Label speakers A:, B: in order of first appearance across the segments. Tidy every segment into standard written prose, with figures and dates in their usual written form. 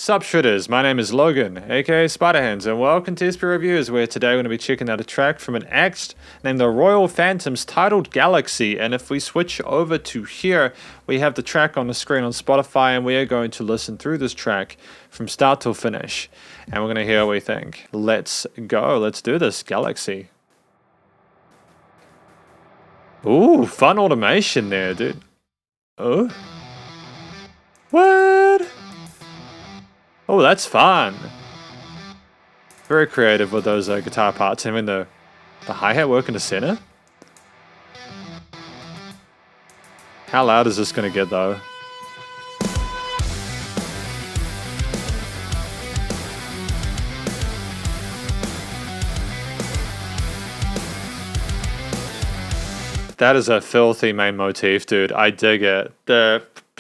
A: Sup Shredders, my name is Logan, aka Spiderhands, and welcome to SP Reviews, where today we're going to be checking out a track from an act named the Royal Phantoms titled Galaxy. And if we switch over to here, we have the track on the screen on Spotify, and we are going to listen through this track from start till finish. And we're going to hear what we think. Let's go, let's do this, Galaxy. Ooh, fun automation there, dude. Oh? What? Oh, that's fun. Very creative with those guitar parts. I mean, the hi-hat work in the center. How loud is this going to get, though? That is a filthy main motif, dude. I dig it.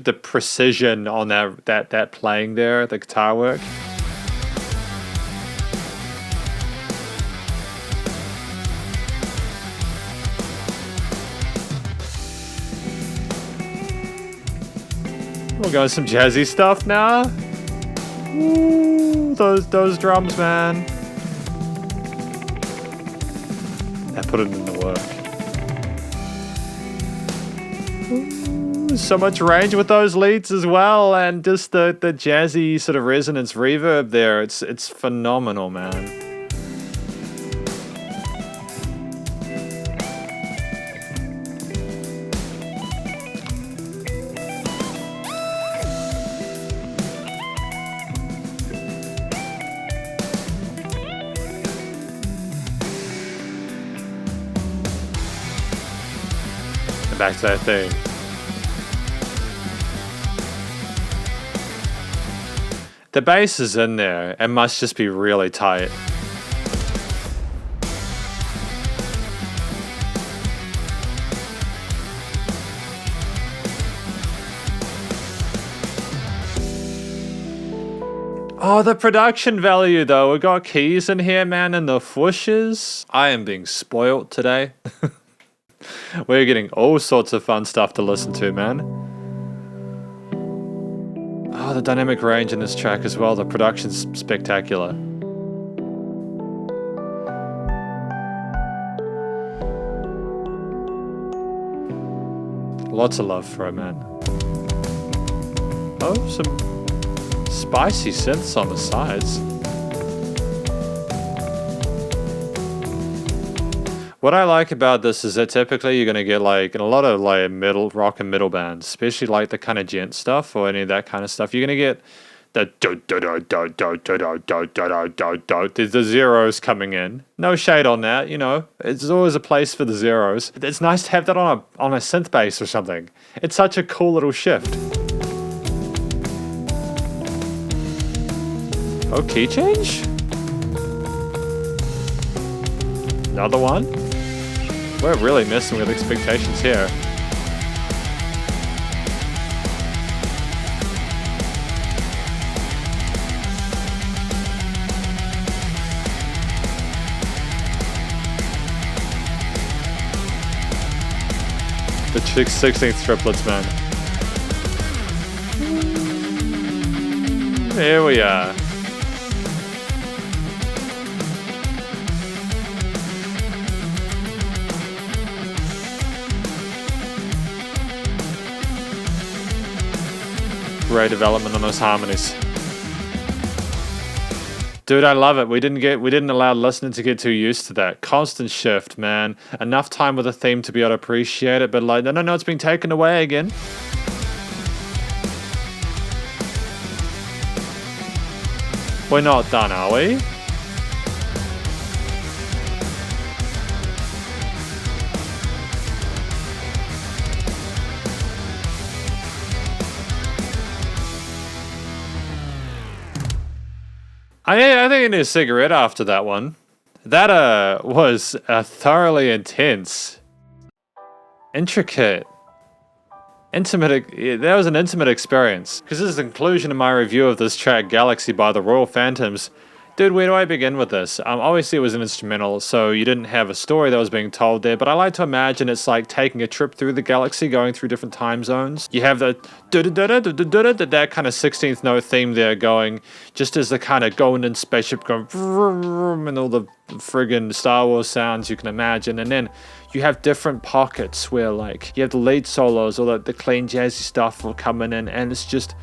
A: The precision on that playing there, the guitar work. We'll go with some jazzy stuff now. Ooh, those drums, man. I put it in the work. So much range with those leads as well, and just the jazzy sort of resonance reverb there. It's phenomenal, man. And back to that thing. The bass is in there and must just be really tight. Oh, the production value though. We got keys in here, man, and the whooshes. I am being spoilt today. We're getting all sorts of fun stuff to listen to, man. Oh, the dynamic range in this track as well. The production's spectacular. Lots of love for it, man. Oh, some spicy synths on the sides. What I like about this is that typically you're going to get like in a lot of like middle rock and middle bands, especially like the kind of gent stuff or any of that kind of stuff, you're going to get the zeros coming in. No shade on that, you know. It's always a place for the zeros. It's nice to have that on a synth bass or something. It's such a cool little shift. Oh, key change? Another one? We're really messing with expectations here. The 16th triplets, man. Here we are. Great development on those harmonies. Dude, I love it. We didn't allow listeners to get too used to that. Constant shift, man. Enough time with a theme to be able to appreciate it, but like, no, it's been taken away again. We're not done, are we? I think I need a cigarette after that one. That was thoroughly intense, intricate, intimate. That was an intimate experience. Because this is the conclusion of my review of this track, Galaxy by the Royal Phantoms. Dude, where do I begin with this? Obviously it was an instrumental, so you didn't have a story that was being told there, but I like to imagine it's like taking a trip through the galaxy, going through different time zones. You have the that kind of 16th note theme there going, just as the kind of golden spaceship going and all the friggin' Star Wars sounds you can imagine, and then you have different pockets where like you have the lead solos or the clean jazzy stuff will come in, and it's just,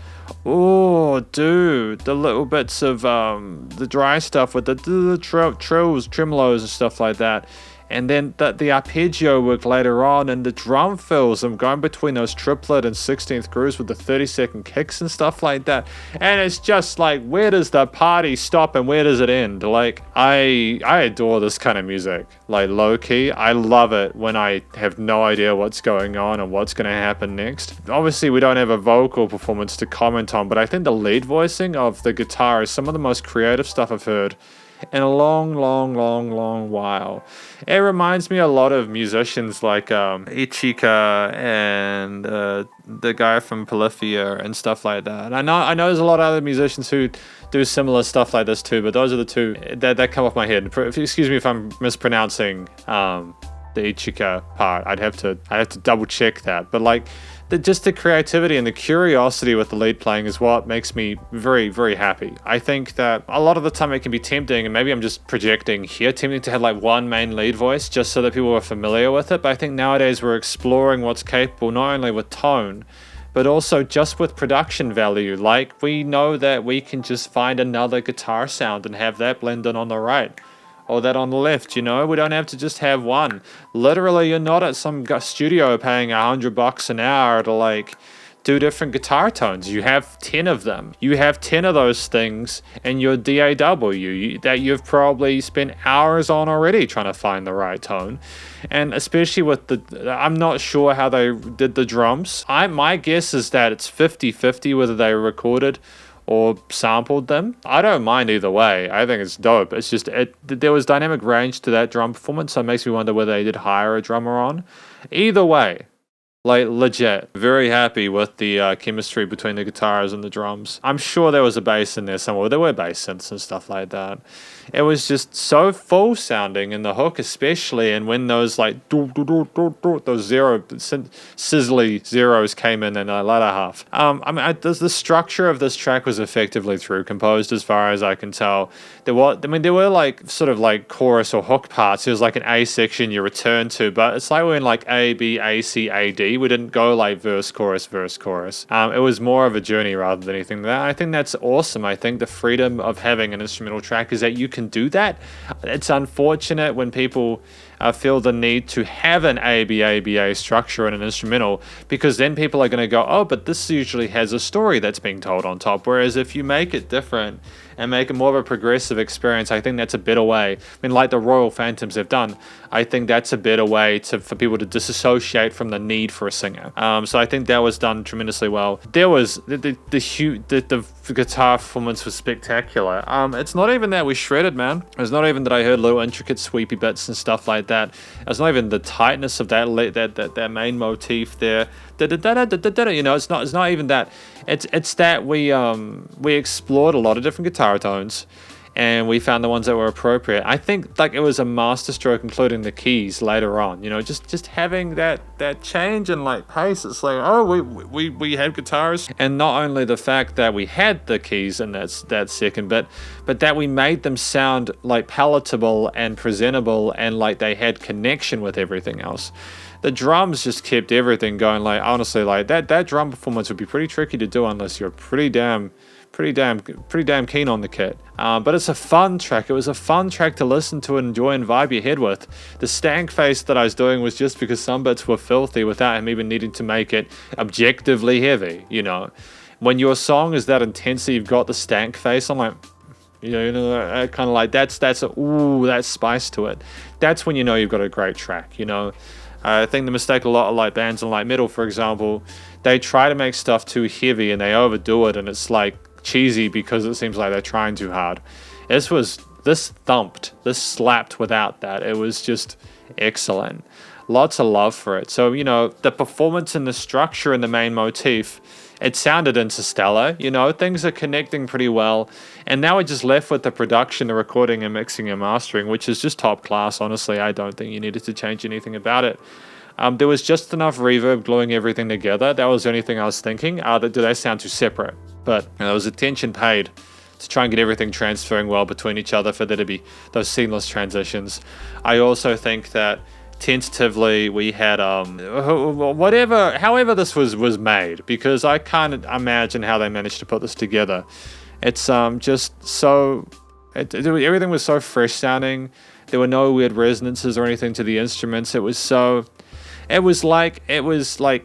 A: oh dude, the little bits of the dry stuff with the trills, tremolos and stuff like that, and then the arpeggio work later on, and the drum fills. I'm going between those triplet and 16th grooves with the 30-second kicks and stuff like that, and it's just like, where does the party stop and where does it end? Like, I adore this kind of music. Like, low-key, I love it when I have no idea what's going on and what's going to happen next. Obviously, we don't have a vocal performance to comment on, but I think the lead voicing of the guitar is some of the most creative stuff I've heard in a long while. It reminds me a lot of musicians like Ichika and the guy from Polyphia and stuff like that. I know there's a lot of other musicians who do similar stuff like this too, but those are the two that come off my head. Excuse me if I'm mispronouncing the Ichika part. I'd have to double check that, but like, just the creativity and the curiosity with the lead playing is what makes me very happy. I think that a lot of the time it can be tempting, and maybe I'm just projecting here, tempting to have like one main lead voice just so that people are familiar with it. But I think nowadays we're exploring what's capable not only with tone, but also just with production value. Like, we know that we can just find another guitar sound and have that blend in on the right, or that on the left, you know? We don't have to just have one. Literally, you're not at some studio paying $100 an hour to like do different guitar tones. You have 10 of them. You have 10 of those things in your DAW that you've probably spent hours on already trying to find the right tone. And especially with I'm not sure how they did the drums. My guess is that it's 50-50 whether they recorded or sampled them. I don't mind either way. I think it's dope. It's just, there was dynamic range to that drum performance, so it makes me wonder whether they did hire a drummer on. Either way, like, legit, very happy with the chemistry between the guitars and the drums. I'm sure there was a bass in there somewhere. There were bass synths and stuff like that. It was just so full sounding in the hook, especially, and when those like those sizzly zeros came in the latter half. The structure of this track was effectively through composed, as far as I can tell. There were like sort of like chorus or hook parts. There was like an A section you return to, but it's like we're in like A, B, A, C, A, D. We didn't go like verse, chorus. It was more of a journey rather than anything. I think that's awesome. I think the freedom of having an instrumental track is that you can do that. It's unfortunate when people feel the need to have an ABA structure in an instrumental, because then people are going to go, oh, but this usually has a story that's being told on top. Whereas if you make it different and make it more of a progressive experience, I think that's a better way. I mean, like the Royal Phantoms have done, I think that's a better way for people to disassociate from the need for a singer. So I think that was done tremendously well. There was the guitar performance was spectacular. It's not even that we shredded, man. It's not even that I heard little intricate sweepy bits and stuff like that. It's not even the tightness of that main motif there. You know, it's not even that. It's that we explored a lot of different guitar tones, and we found the ones that were appropriate. I think like it was a masterstroke, including the keys later on. You know, just having that change in like pace. It's like, oh, we had guitars, and not only the fact that we had the keys in that second bit, but that we made them sound like palatable and presentable, and like they had connection with everything else. The drums just kept everything going. Like, honestly, like that drum performance would be pretty tricky to do unless you're pretty damn keen on the kit. But it's a fun track. It was a fun track to listen to and enjoy and vibe your head with. The stank face that I was doing was just because some bits were filthy without him even needing to make it objectively heavy, you know. When your song is that intense, you've got the stank face, I'm like, you know, kind of like that spice to it. That's when you know you've got a great track, you know. I think the mistake a lot of like bands in light metal, for example, they try to make stuff too heavy and they overdo it, and it's like cheesy because it seems like they're trying too hard. This slapped without that. It was just excellent. Lots of love for it. So, you know, the performance and the structure and the main motif It sounded interstellar, you know, things are connecting pretty well. And now we're just left with the production, the recording and mixing and mastering, which is just top class. Honestly, I don't think you needed to change anything about it. There was just enough reverb gluing everything together. That was the only thing I was thinking. Do they sound too separate? But there was attention paid to try and get everything transferring well between each other for there to be those seamless transitions. I also think that tentatively we had however this was made, because I can't imagine how they managed to put this together. It's just so everything was so fresh sounding. There were no weird resonances or anything to the instruments. It was like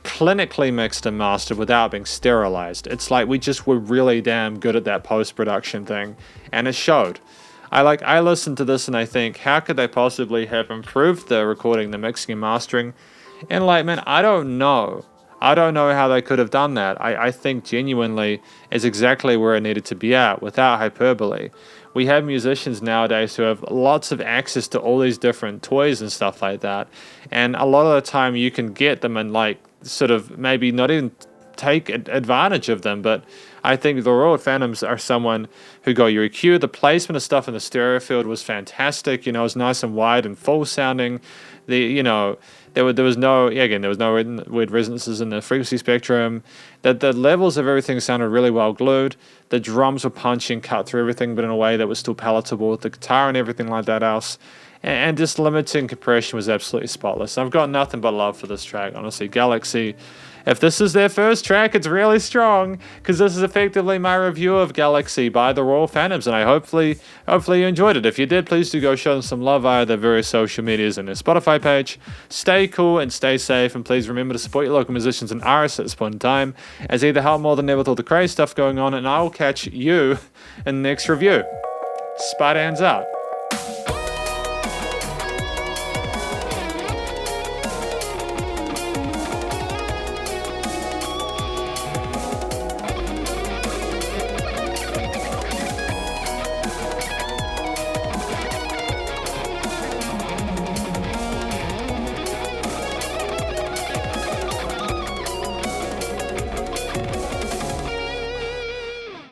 A: clinically mixed and mastered without being sterilized. It's like we just were really damn good at that post-production thing, and it showed. I listened to this and I think, how could they possibly have improved the recording, the mixing and mastering? And like, man, I don't know how they could have done that. I think genuinely is exactly where it needed to be at, without hyperbole. We have musicians nowadays who have lots of access to all these different toys and stuff like that. And a lot of the time you can get them and like sort of maybe not even take advantage of them. But I think the Royal Phantoms are someone who got your EQ. The placement of stuff in the stereo field was fantastic. You know, it was nice and wide and full sounding. There was no weird resonances in the frequency spectrum. The levels of everything sounded really well glued. The drums were punchy and cut through everything, but in a way that was still palatable with the guitar and everything like that else. And just limiting compression was absolutely spotless. I've got nothing but love for this track, honestly. Galaxy, if this is their first track, it's really strong, because this is effectively my review of Galaxy by the Royal Phantoms, and I hopefully you enjoyed it. If you did, please do go show them some love via their various social medias and their Spotify page. Stay cool and stay safe, and please remember to support your local musicians and artists at this point in time, as either help more than ever with all the crazy stuff going on, and I will catch you in the next review. Spiderhands out.